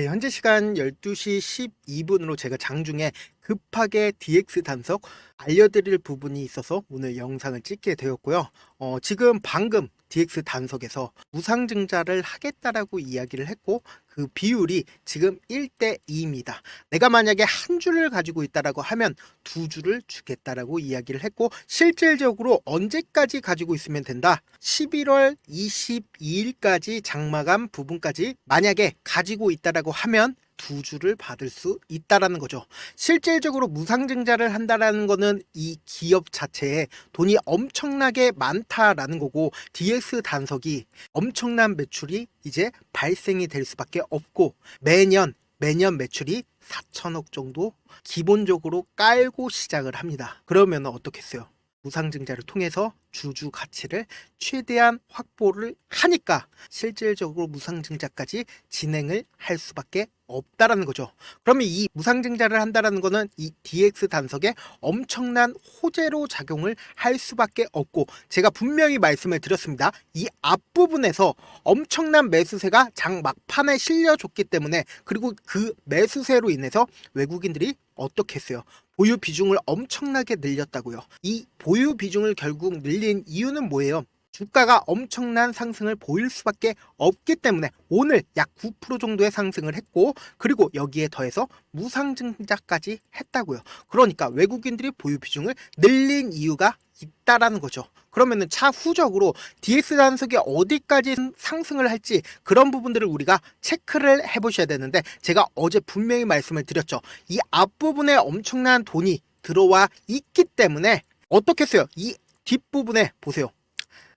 네, 현재 시간 12시 12분으로 제가 장중에 급하게 DX 단속 알려드릴 부분이 있어서 오늘 영상을 찍게 되었고요. 지금 방금 DX 단속에서 무상증자를 하겠다라고 이야기를 했고 그 비율이 지금 1대 2입니다. 내가 만약에 한 줄을 가지고 있다라고 하면 두 줄을 주겠다라고 이야기를 했고 실질적으로 언제까지 가지고 있으면 된다? 11월 22일까지 장마감 부분까지 만약에 가지고 있다라고 하면 두 주를 받을 수 있다라는 거죠. 실질적으로 무상증자를 한다라는 거는 이 기업 자체에 돈이 엄청나게 많다라는 거고 DS 단속이 엄청난 매출이 이제 발생이 될 수밖에 없고 매년 매출이 4천억 정도 기본적으로 깔고 시작을 합니다. 그러면 어떻겠어요? 무상증자를 통해서 주주 가치를 최대한 확보를 하니까 실질적으로 무상증자까지 진행을 할 수밖에 없다라는 거죠. 그러면 이 무상증자를 한다라는 거는 이 DX 단속에 엄청난 호재로 작용을 할 수밖에 없고 제가 분명히 말씀을 드렸습니다. 이 앞부분에서 엄청난 매수세가 장 막판에 실려줬기 때문에 그리고 그 매수세로 인해서 외국인들이 어떻게 했어요? 보유 비중을 엄청나게 늘렸다고요. 이 보유 비중을 결국 늘린 이유는 뭐예요? 주가가 엄청난 상승을 보일 수밖에 없기 때문에 오늘 약 9% 정도의 상승을 했고 그리고 여기에 더해서 무상증자까지 했다고요. 그러니까 외국인들이 보유 비중을 늘린 이유가 있다라는 거죠. 그러면은 차후적으로 DS 단속이 어디까지 상승을 할지 그런 부분들을 우리가 체크를 해보셔야 되는데 제가 어제 분명히 말씀을 드렸죠. 이 앞부분에 엄청난 돈이 들어와 있기 때문에 어떻게 했어요? 이 뒷부분에 보세요.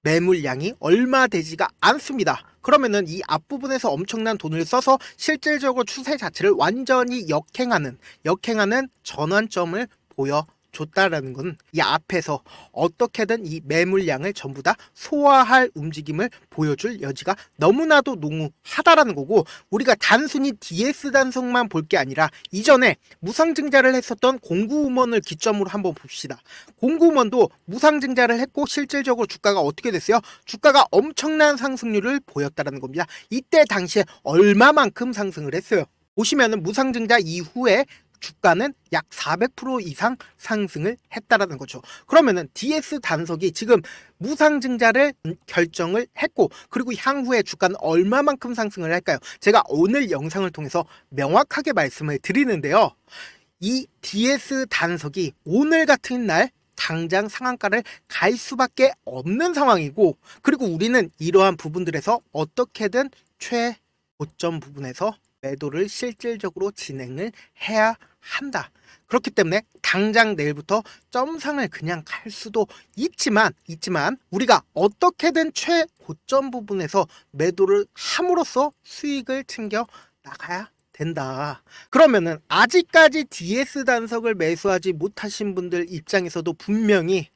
매물량이 얼마 되지가 않습니다. 그러면은 이 앞부분에서 엄청난 돈을 써서 실질적으로 추세 자체를 완전히 역행하는 전환점을 보여줬다라는 건 이 앞에서 어떻게든 이 매물량을 전부 다 소화할 움직임을 보여줄 여지가 너무나도 농후하다라는 거고 우리가 단순히 DS 단속만 볼 게 아니라 이전에 무상증자를 했었던 공구음원을 기점으로 한번 봅시다. 공구음원도 무상증자를 했고 실질적으로 주가가 어떻게 됐어요? 주가가 엄청난 상승률을 보였다는 겁니다. 이때 당시에 얼마만큼 상승을 했어요? 보시면은 무상증자 이후에 주가는 약 400% 이상 상승을 했다라는 거죠. 그러면은 DS 단속이 지금 무상증자를 결정을 했고 그리고 향후에 주가는 얼마만큼 상승을 할까요? 제가 오늘 영상을 통해서 명확하게 말씀을 드리는데요. 이 DS 단속이 오늘 같은 날 당장 상한가를 갈 수밖에 없는 상황이고 그리고 우리는 이러한 부분들에서 어떻게든 최고점 부분에서 매도를 실질적으로 진행을 해야 한다. 그렇기 때문에 당장 내일부터 점상을 그냥 갈 수도 있지만 우리가 어떻게든 최고점 부분에서 매도를 함으로써 수익을 챙겨 나가야 된다. 그러면은 아직까지 DS 단속을 매수하지 못하신 분들 입장에서도 분명히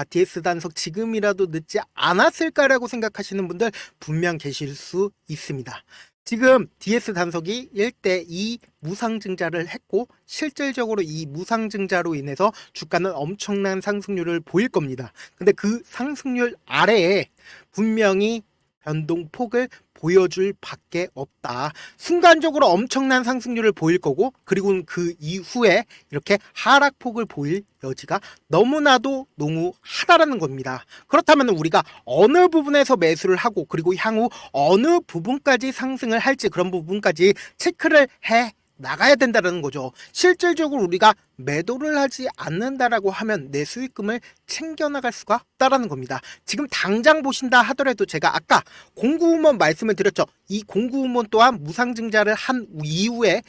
DS 단속 지금이라도 늦지 않았을까라고 생각하시는 분들 분명 계실 수 있습니다. 지금 DS 단속이 1대 2 무상증자를 했고 실질적으로 이 무상증자로 인해서 주가는 엄청난 상승률을 보일 겁니다. 근데 그 상승률 아래에 분명히 변동폭을 보여줄 밖에 없다. 순간적으로 엄청난 상승률을 보일 거고 그리고 그 이후에 이렇게 하락폭을 보일 여지가 너무나도 농후하다라는 겁니다. 그렇다면 우리가 어느 부분에서 매수를 하고 그리고 향후 어느 부분까지 상승을 할지 그런 부분까지 체크를 해 나가야 된다는 거죠. 실질적으로 우리가 매도를 하지 않는다라고 하면 내 수익금을 챙겨나갈 수가 없다라는 겁니다. 지금 당장 보신다 하더라도 제가 아까 공구음원 말씀을 드렸죠. 이 공구음원 또한 무상증자를 한 이후에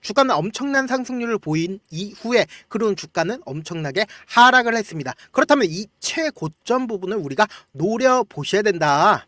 주가는 엄청난 상승률을 보인 이후에 그런 주가는 엄청나게 하락을 했습니다. 그렇다면 이 최고점 부분을 우리가 노려보셔야 된다.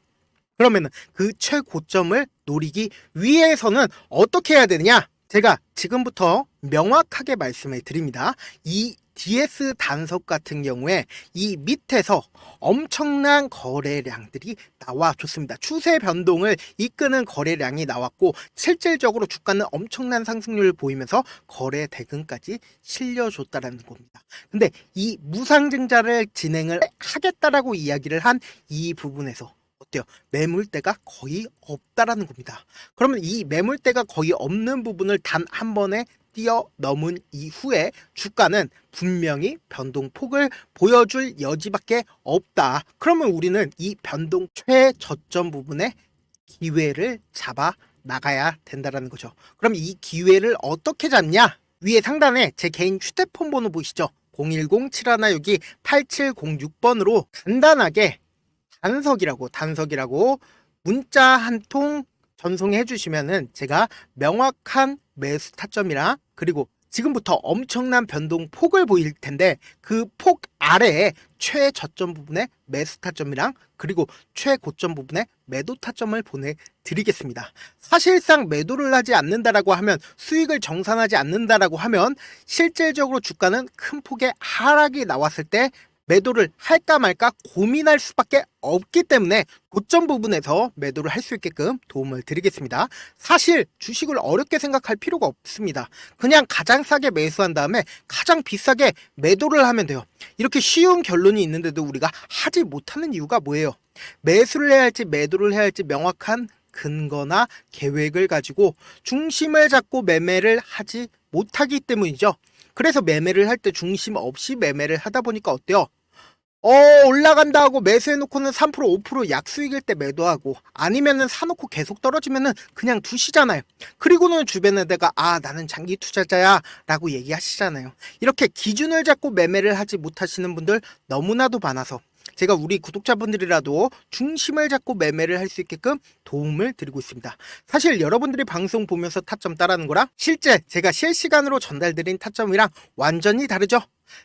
그러면 그 최고점을 노리기 위해서는 어떻게 해야 되느냐? 제가 지금부터 명확하게 말씀을 드립니다. 이 DS 단속 같은 경우에 이 밑에서 엄청난 거래량들이 나와줬습니다. 추세 변동을 이끄는 거래량이 나왔고 실질적으로 주가는 엄청난 상승률을 보이면서 거래 대금까지 실려줬다는 겁니다. 근데 이 무상증자를 진행을 하겠다라고 이야기를 한 이 부분에서 어때요? 매물대가 거의 없다라는 겁니다. 그러면 이 매물대가 거의 없는 부분을 단 한 번에 뛰어넘은 이후에 주가는 분명히 변동폭을 보여줄 여지밖에 없다. 그러면 우리는 이 변동 최저점 부분에 기회를 잡아 나가야 된다라는 거죠. 그럼 이 기회를 어떻게 잡냐? 위에 상단에 제 개인 휴대폰 번호 보이시죠? 010-761-8706번으로 간단하게 단석이라고 문자 한 통 전송해 주시면은 제가 명확한 매수 타점이랑 그리고 지금부터 엄청난 변동 폭을 보일 텐데 그 폭 아래에 최저점 부분에 매수 타점이랑 그리고 최고점 부분에 매도 타점을 보내드리겠습니다. 사실상 매도를 하지 않는다라고 하면 수익을 정산하지 않는다라고 하면 실질적으로 주가는 큰 폭의 하락이 나왔을 때 매도를 할까 말까 고민할 수밖에 없기 때문에 고점 부분에서 매도를 할 수 있게끔 도움을 드리겠습니다. 사실 주식을 어렵게 생각할 필요가 없습니다. 그냥 가장 싸게 매수한 다음에 가장 비싸게 매도를 하면 돼요. 이렇게 쉬운 결론이 있는데도 우리가 하지 못하는 이유가 뭐예요? 매수를 해야 할지 매도를 해야 할지 명확한 근거나 계획을 가지고 중심을 잡고 매매를 하지 못하기 때문이죠. 그래서 매매를 할 때 중심 없이 매매를 하다 보니까 어때요? 올라간다 하고 매수해놓고는 3% 5% 약수익일 때 매도하고 아니면은 사놓고 계속 떨어지면은 그냥 두시잖아요. 그리고는 주변에다가 나는 장기 투자자야 라고 얘기하시잖아요. 이렇게 기준을 잡고 매매를 하지 못하시는 분들 너무나도 많아서 제가 우리 구독자분들이라도 중심을 잡고 매매를 할 수 있게끔 도움을 드리고 있습니다. 사실 여러분들이 방송 보면서 타점 따라하는 거랑 실제 제가 실시간으로 전달드린 타점이랑 완전히 다르죠?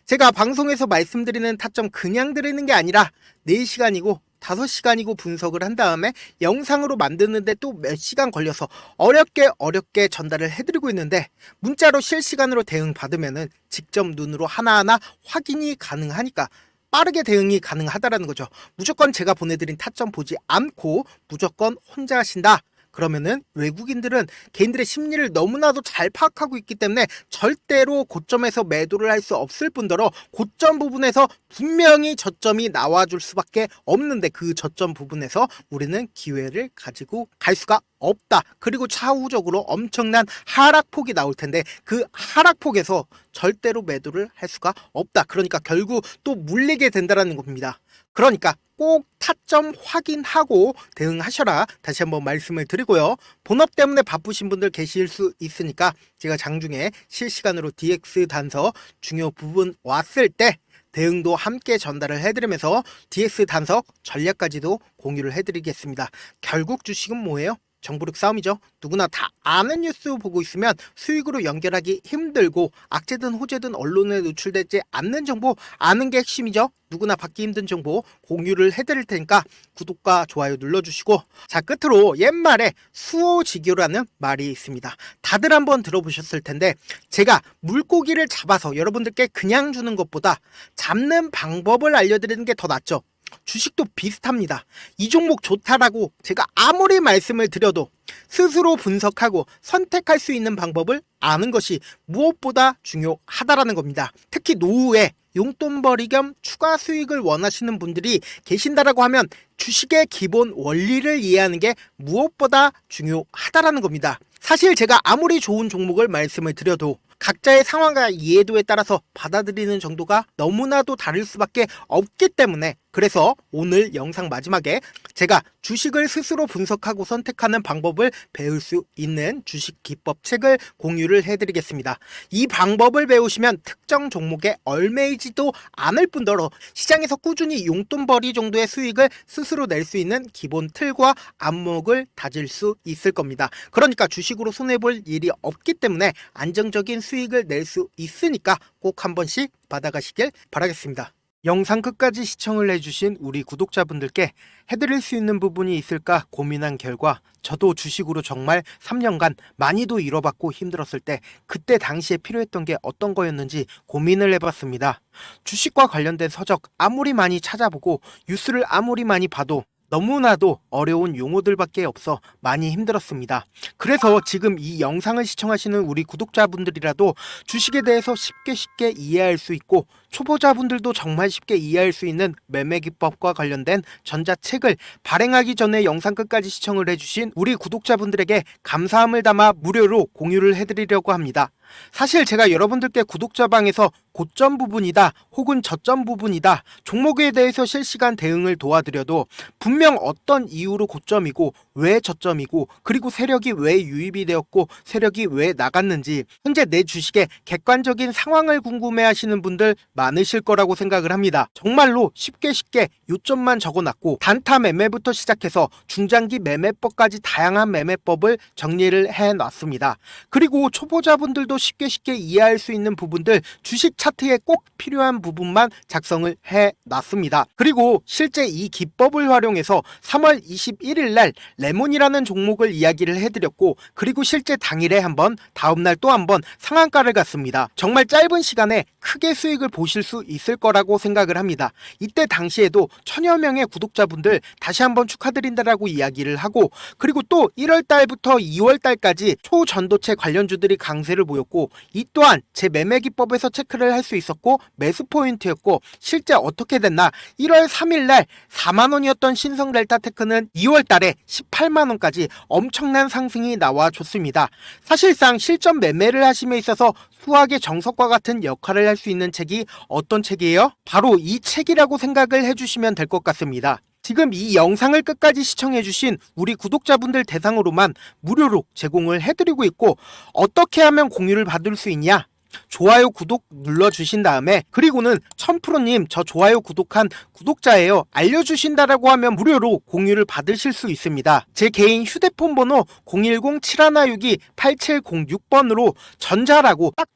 제가 방송에서 말씀드리는 타점 그냥 드리는 게 아니라 4시간이고 5시간이고 분석을 한 다음에 영상으로 만드는데 또 몇 시간 걸려서 어렵게 전달을 해드리고 있는데 문자로 실시간으로 대응 받으면은 직접 눈으로 하나하나 확인이 가능하니까 빠르게 대응이 가능하다라는 거죠. 무조건 제가 보내드린 타점 보지 않고 무조건 혼자 하신다. 그러면은 외국인들은 개인들의 심리를 너무나도 잘 파악하고 있기 때문에 절대로 고점에서 매도를 할 수 없을 뿐더러 고점 부분에서 분명히 저점이 나와줄 수밖에 없는데 그 저점 부분에서 우리는 기회를 가지고 갈 수가 없다. 그리고 차후적으로 엄청난 하락폭이 나올 텐데 그 하락폭에서 절대로 매도를 할 수가 없다. 그러니까 결국 또 물리게 된다는 겁니다. 그러니까 꼭 타점 확인하고 대응하셔라. 다시 한번 말씀을 드리고요. 본업 때문에 바쁘신 분들 계실 수 있으니까 제가 장중에 실시간으로 DX 단서 중요 부분 왔을 때 대응도 함께 전달을 해드리면서 DX 단석 전략까지도 공유를 해드리겠습니다. 결국 주식은 뭐예요? 정보력 싸움이죠. 누구나 다 아는 뉴스 보고 있으면 수익으로 연결하기 힘들고 악재든 호재든 언론에 노출되지 않는 정보 아는 게 핵심이죠. 누구나 받기 힘든 정보 공유를 해드릴 테니까 구독과 좋아요 눌러주시고 자 끝으로 옛말에 수호지교라는 말이 있습니다. 다들 한번 들어보셨을 텐데 제가 물고기를 잡아서 여러분들께 그냥 주는 것보다 잡는 방법을 알려드리는 게 더 낫죠. 주식도 비슷합니다. 이 종목 좋다라고 제가 아무리 말씀을 드려도 스스로 분석하고 선택할 수 있는 방법을 아는 것이 무엇보다 중요하다라는 겁니다. 특히 노후에 용돈벌이 겸 추가 수익을 원하시는 분들이 계신다라고 하면 주식의 기본 원리를 이해하는 게 무엇보다 중요하다라는 겁니다. 사실 제가 아무리 좋은 종목을 말씀을 드려도 각자의 상황과 이해도에 따라서 받아들이는 정도가 너무나도 다를 수밖에 없기 때문에 그래서 오늘 영상 마지막에 제가 주식을 스스로 분석하고 선택하는 방법을 배울 수 있는 주식 기법 책을 공유를 해드리겠습니다. 이 방법을 배우시면 특정 종목에 얽매이지도 않을 뿐더러 시장에서 꾸준히 용돈벌이 정도의 수익을 스스로 낼 수 있는 기본 틀과 안목을 다질 수 있을 겁니다. 그러니까 주식으로 손해볼 일이 없기 때문에 안정적인 수익을 낼 수 있으니까 꼭 한 번씩 받아가시길 바라겠습니다. 영상 끝까지 시청을 해주신 우리 구독자분들께 해드릴 수 있는 부분이 있을까 고민한 결과 저도 주식으로 정말 3년간 많이도 잃어봤고 힘들었을 때 그때 당시에 필요했던 게 어떤 거였는지 고민을 해봤습니다. 주식과 관련된 서적 아무리 많이 찾아보고 뉴스를 아무리 많이 봐도 너무나도 어려운 용어들밖에 없어 많이 힘들었습니다. 그래서 지금 이 영상을 시청하시는 우리 구독자분들이라도 주식에 대해서 쉽게 이해할 수 있고 초보자분들도 정말 쉽게 이해할 수 있는 매매 기법과 관련된 전자책을 발행하기 전에 영상 끝까지 시청을 해주신 우리 구독자분들에게 감사함을 담아 무료로 공유를 해드리려고 합니다. 사실 제가 여러분들께 구독자방에서 고점 부분이다 혹은 저점 부분이다 종목에 대해서 실시간 대응을 도와드려도 분명 어떤 이유로 고점이고 왜 저점이고 그리고 세력이 왜 유입이 되었고 세력이 왜 나갔는지 현재 내 주식의 객관적인 상황을 궁금해 하시는 분들 많으실 거라고 생각을 합니다. 정말로 쉽게 요점만 적어놨고 단타 매매부터 시작해서 중장기 매매법까지 다양한 매매법을 정리를 해놨습니다. 그리고 초보자분들도 쉽게 이해할 수 있는 부분들 주식 차트에 꼭 필요한 부분만 작성을 해놨습니다. 그리고 실제 이 기법을 활용해서 3월 21일 날 레몬이라는 종목을 이야기를 해드렸고 그리고 실제 당일에 한번 다음날 또 한번 상한가를 갔습니다. 정말 짧은 시간에 크게 수익을 보실 수 있을 거라고 생각을 합니다. 이때 당시에도 천여 명의 구독자분들 다시 한번 축하드린다라고 이야기를 하고 그리고 또 1월 달부터 2월 달까지 초전도체 관련주들이 강세를 보였고 이 또한 제 매매 기법에서 체크를 할 수 있었고 매수 포인트였고 실제 어떻게 됐나 1월 3일 날 4만원이었던 신성 델타테크는 2월 달에 18만원까지 엄청난 상승이 나와줬습니다. 사실상 실전 매매를 하심에 있어서 수학의 정석과 같은 역할을 할 수 있는 책이 어떤 책이에요? 바로 이 책이라고 생각을 해주시면 될 것 같습니다. 지금 이 영상을 끝까지 시청해주신 우리 구독자분들 대상으로만 무료로 제공을 해드리고 있고 어떻게 하면 공유를 받을 수 있냐? 좋아요 구독 눌러주신 다음에 그리고는 1000%님 저 좋아요 구독한 구독자예요 알려주신다라고 하면 무료로 공유를 받으실 수 있습니다. 제 개인 휴대폰 번호 010-7162-8706번으로 전자라고 딱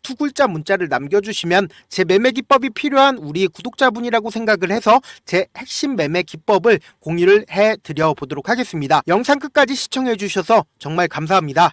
두 글자 문자를 남겨주시면 제 매매 기법이 필요한 우리 구독자분이라고 생각을 해서 제 핵심 매매 기법을 공유를 해드려 보도록 하겠습니다. 영상 끝까지 시청해 주셔서 정말 감사합니다.